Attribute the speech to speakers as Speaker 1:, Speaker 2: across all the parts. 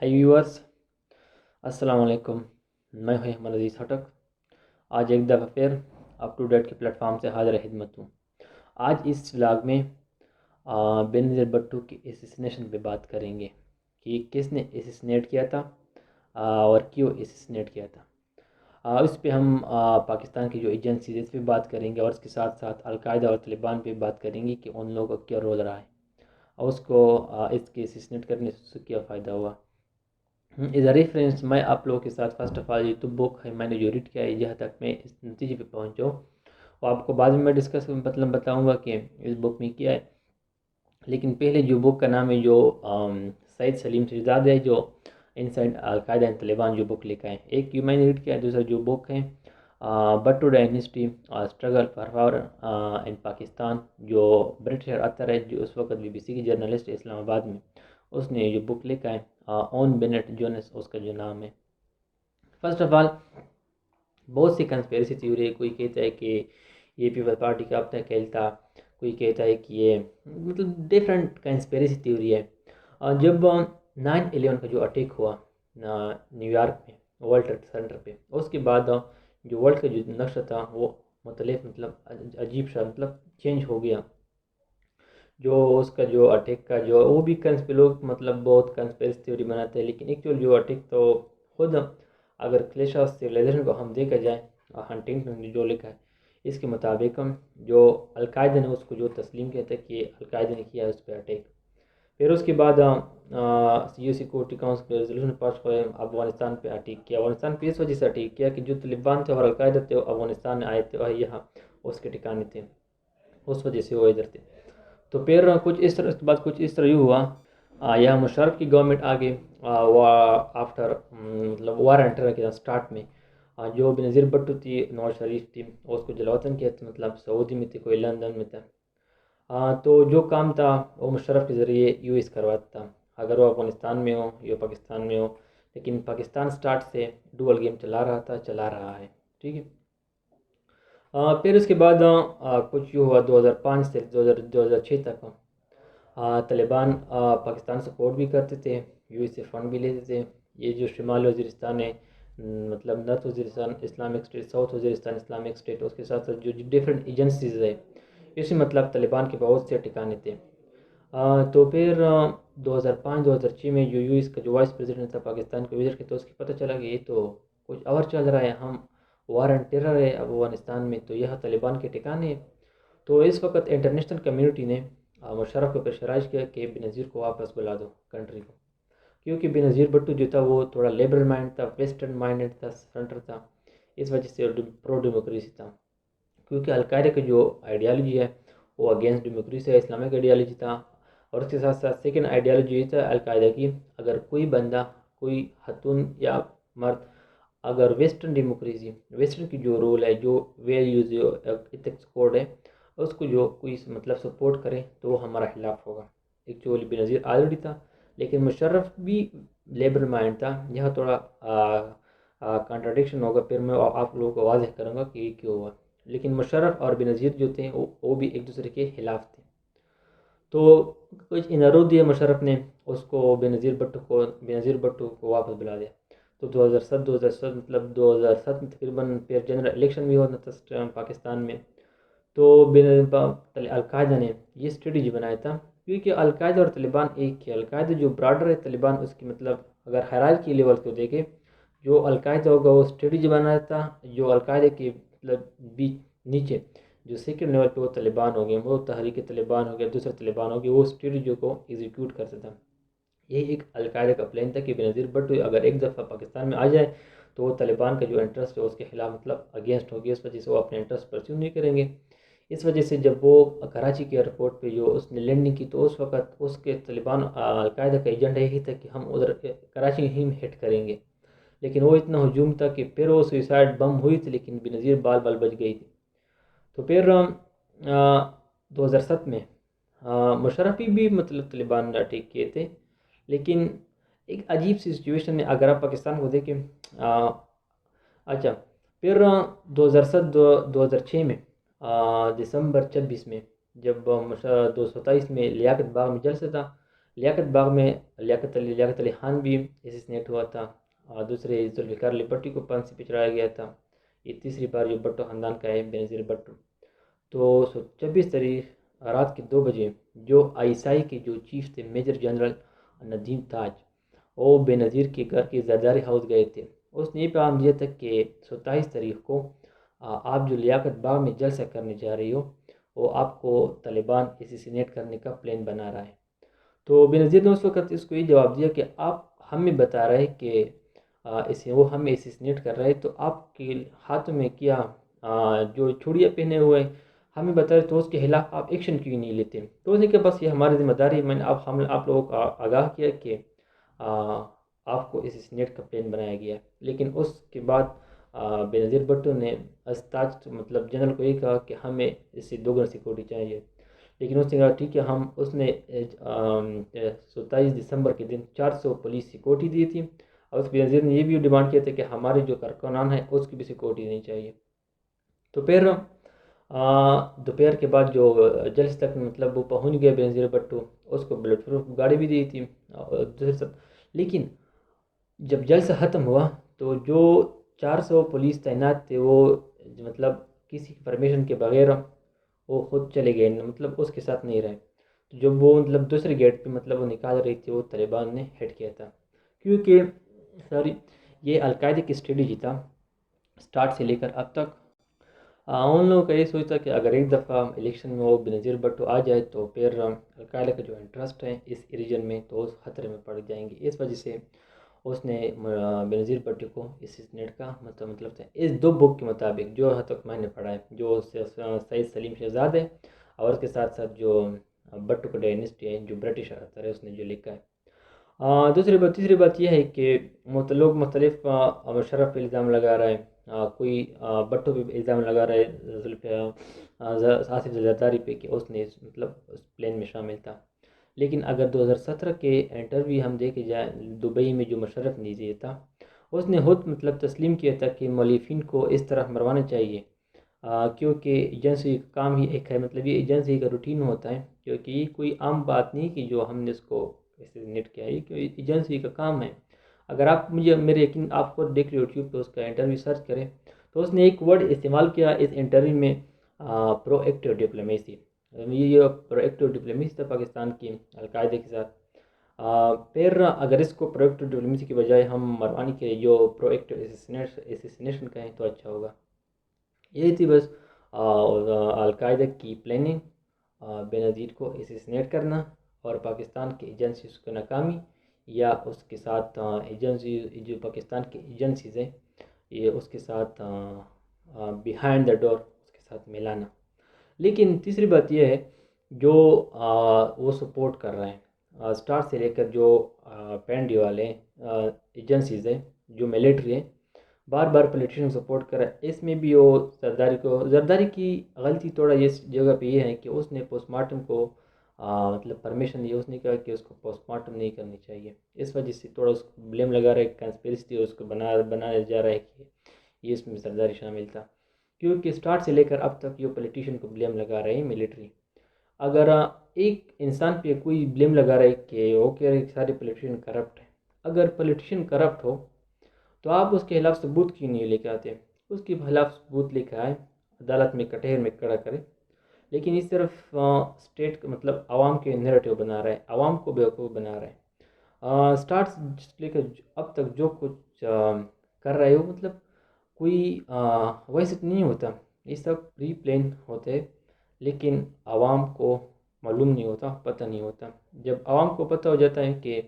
Speaker 1: हाय viewers, अस्सलाम वालेकुम। मैं हूं अहमद अजीज़ हटक। आज एक दफ़ा फिर अप टू डेट के प्लेटफॉर्म से हाजिर खिदमत हूँ। आज इस व्लॉग में बेनज़ीर भुट्टो की एसेसिनेशन पे बात करेंगे कि किसने एसेसिनेट किया था और क्यों एसेसिनेट किया था। इस पे हम पाकिस्तान की जो एजेंसीज इस पर बात करेंगे और इसके साथ साथ अलकायदा और तालिबान पे बात करेंगे कि उन लोगों का क्या रोल रहा है और उसको इसके एसेसिनेट करने से क्या फ़ायदा हुआ। एज अ रेफरेंस मैं आप लोगों के साथ फर्स्ट ऑफ ऑल ये तो बुक है मैंने जो रीड किया है जहाँ तक मैं इस नतीजे पे पहुँचा हूँ वो आपको बाद में मैं डिस्कस मतलब बताऊँगा कि इस बुक में क्या है। लेकिन पहले जो बुक का नाम है जो सैयद सलीम शहजाद है जो इनसाइड अलकायदा एंड तालिबान जो बुक लिखा है। एक ये मैंने रीड किया है, दूसरा जो बुक है Bhutto dynasty struggle for power in Pakistan जो ब्रिटिश अतर है जो उस वक्त BBC की जर्नलिस्ट है इस्लामाबाद में, उसने जो बुक लिखा है ऑन बेनेट जोनस उसका जो नाम है। फर्स्ट ऑफ ऑल बहुत सी कंस्पेरेसी थ्योरी है। कोई कहता है कि ये पीपल पार्टी का अपना खेल था, कोई कहता है कि ये मतलब डिफरेंट कंस्पेरेसी थ्योरी है। जब 9/11 का जो अटैक हुआ न्यूयॉर्क में वर्ल्ड ट्रेड सेंटर पे, उसके बाद जो वर्ल्ड का जो नक्शा था वो मुख्तलिफ मतलब अजीब सा मतलब चेंज हो गया। जो उसका जो अटैक का जो वो भी लोग मतलब बहुत कंस्पेरेसी थ्योरी बनाते हैं, लेकिन एक्चुअल जो अटैक तो खुद अगर क्लैश ऑफ सिविलाइजेशन को हम देखा जाए हंटिंगटन ने जो लिखा है इसके मुताबिक जो अलकायदा ने उसको जो तस्लीम किया था कि अलकायदा ने किया है उस पर अटैक। फिर उसके बाद यू सिक्योरिटी काउंसिल के रेजोल्यूशन पास हुए, अफगानिस्तान पे अटैक किया। अफगानिस्तान पे इस वजह से अटैक किया कि जो तालिबान थे और अलकायदा थे वो अफगानिस्तान में आए थे और यहाँ उसके ठिकाने थे, उस वजह से वो इधर थे। तो फिर कुछ इस तरह, उसके बाद कुछ इस तरह ही हुआ। यहाँ मुशर्रफ की गवर्नमेंट आ गई आफ्टर मतलब वार एंटर के स्टार्ट में। जो बेनज़ीर भुट्टो थी, नवाज शरीफ थी, उसको जलावतन किया था, मतलब सऊदी में थी, कोई लंदन में था। तो जो काम था वो मुशर्रफ के ज़रिए US करवाता था, अगर वो अफ़गानिस्तान में हो या पाकिस्तान में हो। लेकिन पाकिस्तान स्टार्ट से डुअल गेम चला रहा था, चला रहा है, ठीक है। फिर उसके बाद कुछ यूँ हुआ 2005 से 2006 तक तालिबान पाकिस्तान सपोर्ट भी करते थे, US से फंड भी लेते थे। ये जो शिमाल वज़ीरिस्तान है मतलब north Waziristan Islamic state, south Waziristan Islamic state, उसके साथ साथ जो डिफरेंट एजेंसीज है इसी मतलब तालिबान के बहुत से ठिकाने थे। तो फिर 2005-2006 में जो US का जो वाइस प्रेसिडेंट था पाकिस्तान को विजिट किया तो उसकी पता चला कि ये तो कुछ और चल रहा है, हम वार एंड टेरर है अफगानिस्तान में, तो यह तालिबान के ठिकाने हैं। तो इस वक्त इंटरनेशनल कम्युनिटी ने मुशर्रफ को प्रेशराइज किया कि बेनज़ीर को वापस बुला दो कंट्री को, क्योंकि बेनज़ीर भुट्टो जो था वो थोड़ा लिबरल माइंड था, वेस्टर्न माइंडेड था, सेंटर था, इस वजह से प्रो डेमोक्रेसी था। क्योंकि अलकायदा की जो आइडियालॉजी है वो अगेंस्ट डेमोक्रेसी है, इस्लामिक आइडियालॉजी था। और उसके साथ साथ सेकेंड आइडियालॉजी ये था अलकायदा की, अगर कोई बंदा कोई खतून या मर्द अगर वेस्टर्न डेमोक्रेसी, वेस्टर्न की जो रूल है, जो वैल्यूज, जो एथिक्स कोड है, उसको जो कोई मतलब सपोर्ट करे तो वो हमारा खिलाफ होगा। एक्चुअली बेनज़ीर ऑलरेडी था, लेकिन मुशर्रफ भी लेबर माइंड था। यह थोड़ा कंट्राडिक्शन होगा, फिर मैं आप लोगों को वाज़ेह करूँगा कि ये क्यों हुआ। लेकिन मुशर्रफ और बेनज़ीर जो थे वो भी एक दूसरे के खिलाफ थे। तो कुछ इनारो दिया मुशर्रफ ने उसको, बेनज़ीर भुट्टो को वापस बुला दिया। तो 2007 मतलब 2007 में तकरीबन फिर जनरल इलेक्शन भी होना था पाकिस्तान में। तो अलकायदा ने ये स्ट्रेटजी बनाया था, क्योंकि अलकायदा और तालिबान एक ही, अलकायदा जो ब्रॉडर है, तालिबान उसकी मतलब अगर हायरार्की लेवल को देखें, जो अलकायदा होगा वो स्ट्रेटजी बनाया था, जो अलकायदा के मतलब बीच नीचे जो सेकंड लेवल पे वो तालिबान हो गए, वो तहरीक तालिबान हो गया, दूसरा तालिबान हो गया, वो स्ट्रेटजी को एग्जीक्यूट करता था। यही एक अलकायदा का प्लान था कि बेनज़ीर भुट्टो अगर एक दफ़ा पाकिस्तान में आ जाए तो वो तालिबान का जो इंटरेस्ट है उसके खिलाफ मतलब अगेंस्ट होगी, इस वजह से वो अपने इंटरेस्ट परस्यू नहीं करेंगे। इस वजह से जब वो कराची के एयरपोर्ट पे जो उसने लैंडिंग की तो उस वक्त उसके तालिबान अलकायदा का एजेंडा यही था कि हम उधर कराची ही में हिट करेंगे। लेकिन वो इतना हजूम था कि फिर वो सुइसाइड बम हुई थी, लेकिन बेनज़ीर बाल बाल बच गई थी। तो फिर 2007 में मुशर्रफ भी मतलब तालिबान ने अटैक किए थे। लेकिन एक अजीब सी सिचुएशन में अगर आप पाकिस्तान को देखें, अच्छा, फिर 2007 2006 में दिसंबर 26 में जब 227 में लियाकत बाग में जलसा था, لیاقت علی خان بھی اسیسنیٹ ہوا تھا، دوسرے ذوالفقار علی بھٹی کو پھانسی پہ چڑھایا گیا تھا، یہ تیسری بار جو بھٹو خاندان کا ہے بینظیر بھٹو۔ تو 26 تاریخ رات کے 2 بجے جو ISI کے جو چیف تھے میجر جنرل ندیم تاج، وہ بے نظیر کے گھر کے زرداری ہاؤس گئے تھے۔ اس نے یہ پیغام دیا تھا کہ 27 تاریخ کو آپ جو لیاقت باغ میں جلسہ کرنے جا رہی ہو، وہ آپ کو طالبان اسیسینیٹ کرنے کا پلان بنا رہا ہے۔ تو بے نظیر نے اس وقت اس کو یہ جواب دیا کہ آپ ہمیں بتا رہے کہ وہ ہمیں اسیسینیٹ کر رہے، تو آپ کے ہاتھ میں کیا جو چوڑیاں پہنے ہوئے ہمیں بتا رہے، تو اس کے خلاف آپ ایکشن کیوں نہیں لیتے؟ تو اس نے کہا بس یہ ہماری ذمہ داری، میں نے آپ لوگوں کو آگاہ کیا کہ آپ کو اسیسینیٹ کا پلان بنایا گیا ہے۔ لیکن اس کے بعد بے نظیر بھٹو نے مطلب جنرل کو یہ کہا کہ ہمیں اس سے 2 گنا سیکورٹی چاہیے، لیکن اس نے کہا ٹھیک ہے ہم، اس نے 27 دسمبر کے دن 400 پولیس سیکورٹی دی تھی، اور اس بے نظیر نے یہ بھی ڈیمانڈ کیا تھا کہ ہمارے جو کارکنان ہیں اس کی بھی سیکورٹی دینی چاہیے۔ تو پھر دوپہر کے بعد جو جلسے تک مطلب وہ پہنچ گیا بے نظیر بھٹو، اس کو بلٹ پروف گاڑی بھی دی تھی لیکن جب جلسہ ختم ہوا تو جو 400 پولیس تعینات تھے وہ مطلب کسی پرمیشن کے بغیر وہ خود چلے گئے، مطلب اس کے ساتھ نہیں رہے۔ تو جب وہ مطلب دوسرے گیٹ پہ مطلب وہ نکال رہی تھی، وہ طالبان نے ہٹ کیا تھا، کیونکہ یہ القاعدہ کی اسٹریٹجی تھا سٹارٹ سے لے کر اب تک۔ ان لوگوں کا یہ سوچتا کہ اگر ایک دفعہ الیکشن میں وہ بے نظیر بھٹو آ جائے تو پھر القاعدہ کا جو انٹرسٹ ہے اس ریجن میں تو اس خطرے میں پڑ جائیں گے۔ اس وجہ سے اس نے بے نظیر بھٹو کو اسیسنیٹ کا مطلب تھا۔ اس 2 بک کے مطابق جو حد تک میں نے پڑھا ہے، جو سید سلیم شہزاد ہے اور اس کے ساتھ ساتھ جو بھٹو کا ڈائنسٹی ہے جو برٹش آتھر ہے اس نے جو لکھا ہے۔ تیسری بات یہ ہے کہ لوگ مختلف مشرف پہ الزام لگا رہا ہے، کوئی بھٹو پہ الزام لگا رہا ہے آصف زرداری پہ کہ اس نے مطلب اس پلان میں شامل تھا۔ لیکن اگر 2017 کے انٹرویو ہم دیکھے جائیں، دبئی میں جو مشرف نیزی تھا اس نے خود مطلب تسلیم کیا تھا کہ مؤلفین کو اس طرح مروانا چاہیے، کیونکہ ایجنسی کا کام ہی ایک ہے، مطلب یہ ایجنسی کا روٹین ہوتا ہے، کیونکہ یہ کوئی عام بات نہیں کہ جو ہم نے اس کو اسیسنیٹ کیا ہے، کہ ایجنسی کا کام ہے۔ اگر آپ میرے یقین آپ کو دیکھ رہے یوٹیوب پہ اس کا انٹرویو سرچ کریں تو اس نے ایک ورڈ استعمال کیا اس انٹرویو میں، پرو ایکٹیو ڈپلومیسی۔ یہ پرو ایکٹیو ڈپلومیسی تھا پاکستان کی القاعدہ کے ساتھ۔ پھر اگر اس کو پرو ایکٹیو ڈپلومیسی کی بجائے ہم مروانے کے جو پرو ایکٹیو اسیسنیشن کہیں تو اچھا ہوگا۔ یہی تھی بس القاعدہ کی پلاننگ، بے نظیر کو اسیسنیٹ کرنا اور پاکستان کی ایجنسیز کی ناکامی، یا اس کے ساتھ ایجنسی جو پاکستان کی ایجنسیز ہیں یہ اس کے ساتھ بیہائنڈ دا ڈور اس کے ساتھ ملانا۔ لیکن تیسری بات یہ ہے جو وہ سپورٹ کر رہے ہیں سٹار سے لے کر جو پینڈی والے ایجنسیز ہیں جو ملٹری ہیں، بار بار پولیٹیشین سپورٹ کر رہا ہے۔ اس میں بھی وہ زرداری کی غلطی تھوڑا اس جگہ پہ یہ ہے کہ اس نے پوسٹ مارٹم کو مطلب پرمیشن دی، اس نے کہا کہ اس کو پوسٹ مارٹم نہیں کرنی چاہیے، اس وجہ سے تھوڑا اس کو بلیم لگا رہا ہے، کنسپیرسی اس کو بنایا جا رہا ہے کہ یہ اس میں زرداری شامل تھا، کیونکہ سٹارٹ سے لے کر اب تک یہ پولیٹیشین کو بلیم لگا رہے ہیں ملٹری۔ اگر ایک انسان پہ کوئی بلیم لگا رہا ہے کہ وہ کہہ رہے ہیں کہ سارے پولیٹیشین کرپٹ ہیں، اگر پولیٹیشین کرپٹ ہو تو آپ اس کے خلاف ثبوت کیوں نہیں لے کے آتے؟ اس کے خلاف ثبوت لے کے آئے، عدالت میں کٹہر میں کھڑا کرے۔ لیکن اس طرف اسٹیٹ مطلب عوام کے نیریٹو بنا رہا ہے، عوام کو بیوقوف بنا رہا ہے۔ سٹارٹ سے لے کر اب تک جو کچھ کر رہے ہو مطلب کوئی ویسے نہیں ہوتا، یہ سب پری پلان ہوتے، لیکن عوام کو معلوم نہیں ہوتا، پتہ نہیں ہوتا۔ جب عوام کو پتہ ہو جاتا ہے کہ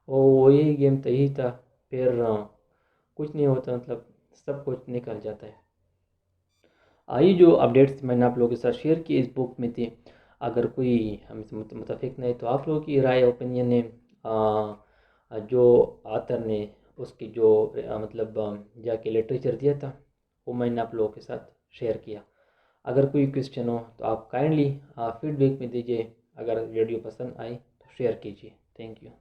Speaker 1: یہی گیم تو یہی تھا، پھر کچھ نہیں ہوتا، مطلب سب کچھ نکل جاتا ہے۔ یہ جو اپڈیٹس میں نے آپ لوگوں کے ساتھ شیئر کی اس بک میں تھی، اگر کوئی ہم سے متفق نہیں تو آپ لوگوں کی رائے اوپینین ہے، جو آتھر نے اس کی جو مطلب جا کے لٹریچر دیا تھا وہ میں نے آپ لوگوں کے ساتھ شیئر کیا۔ اگر کوئی کویسچن ہو تو آپ کائنڈلی فیڈ بیک میں دیجیے، اگر ویڈیو پسند آئی تو شیئر کیجیے۔ Thank you.